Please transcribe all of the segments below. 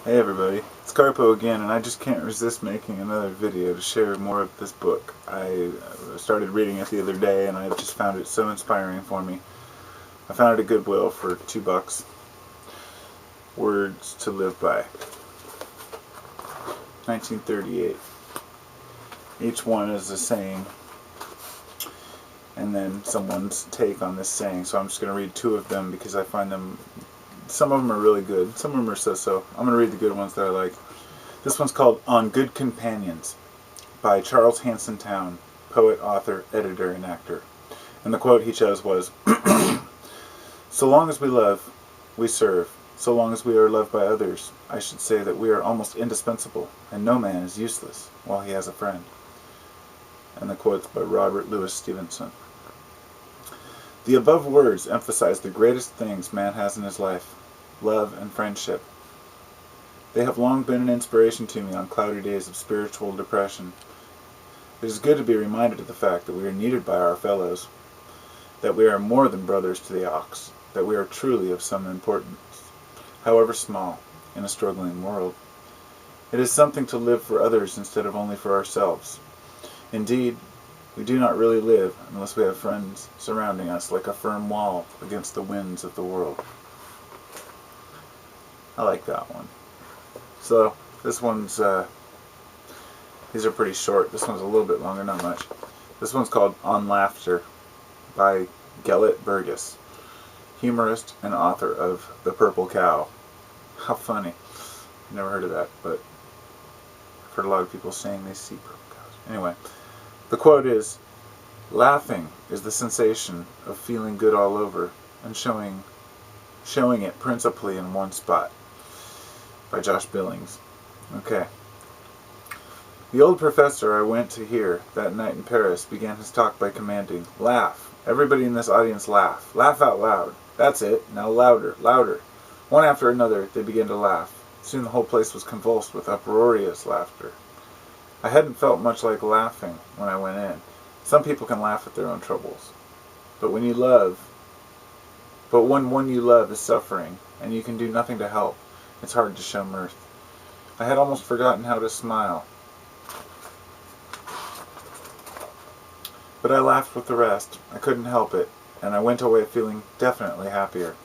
Hey everybody, it's Carpo again, and I just can't resist making another video to share more of this book. I started reading it the other day, and I just found it so inspiring for me. I found it at Goodwill for $2. Words to Live By, 1938. Each one is a saying, and then someone's take on this saying. So I'm just going to read two of them because I find them. Some of them are really good. Some of them are so-so. I'm going to read the good ones that I like. This one's called On Good Companions by Charles Hanson Towne, poet, author, editor, and actor. And the quote he chose was, "So long as we love, we serve. So long as we are loved by others, I should say that we are almost indispensable, and no man is useless while he has a friend." And the quote's by Robert Louis Stevenson. The above words emphasize the greatest things man has in his life: love and friendship. They have long been an inspiration to me on cloudy days of spiritual depression. It is good to be reminded of the fact that we are needed by our fellows, that we are more than brothers to the ox, that we are truly of some importance, however small, in a struggling world. It is something to live for others instead of only for ourselves. Indeed, we do not really live unless we have friends surrounding us like a firm wall against the winds of the world. I like that one. So, this one's, these are pretty short. This one's a little bit longer, not much. This one's called On Laughter by Gelett Burgess, humorist and author of The Purple Cow. How funny. Never heard of that, but I've heard a lot of people saying they see purple cows. Anyway, the quote is, "Laughing is the sensation of feeling good all over and showing it principally in one spot." By Josh Billings. Okay. The old professor I went to hear that night in Paris began his talk by commanding, "Laugh. Everybody in this audience laugh. Laugh out loud. That's it. Now louder, louder." One after another, they began to laugh. Soon the whole place was convulsed with uproarious laughter. I hadn't felt much like laughing when I went in. Some people can laugh at their own troubles. But when one you love is suffering, and you can do nothing to help, it's hard to show mirth. I had almost forgotten how to smile. But I laughed with the rest. I couldn't help it, and I went away feeling definitely happier.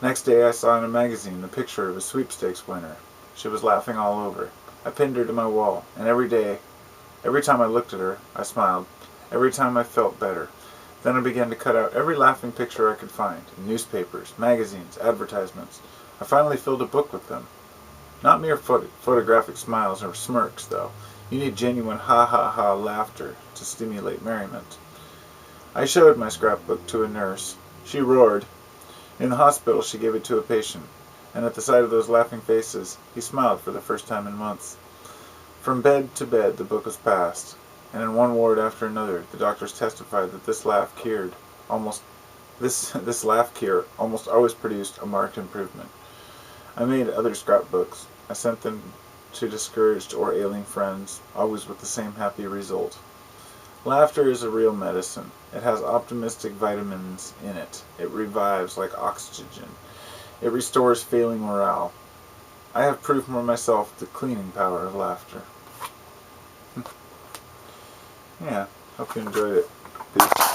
Next day I saw in a magazine the picture of a sweepstakes winner. She was laughing all over. I pinned her to my wall, and every time I looked at her, I smiled. Every time I felt better. Then I began to cut out every laughing picture I could find, in newspapers, magazines, advertisements. I finally filled a book with them. Not mere photographic smiles or smirks, though. You need genuine ha-ha-ha laughter to stimulate merriment. I showed my scrapbook to a nurse. She roared. In the hospital she gave it to a patient, and at the sight of those laughing faces, he smiled for the first time in months. From bed to bed the book was passed, and in one ward after another the doctors testified that this laugh cure almost always produced a marked improvement. I made other scrapbooks. I sent them to discouraged or ailing friends, always with the same happy result. Laughter is a real medicine. It has optimistic vitamins in it. It revives like oxygen. It restores failing morale. I have proved for myself the cleaning power of laughter. Yeah, hope you enjoyed it. Peace.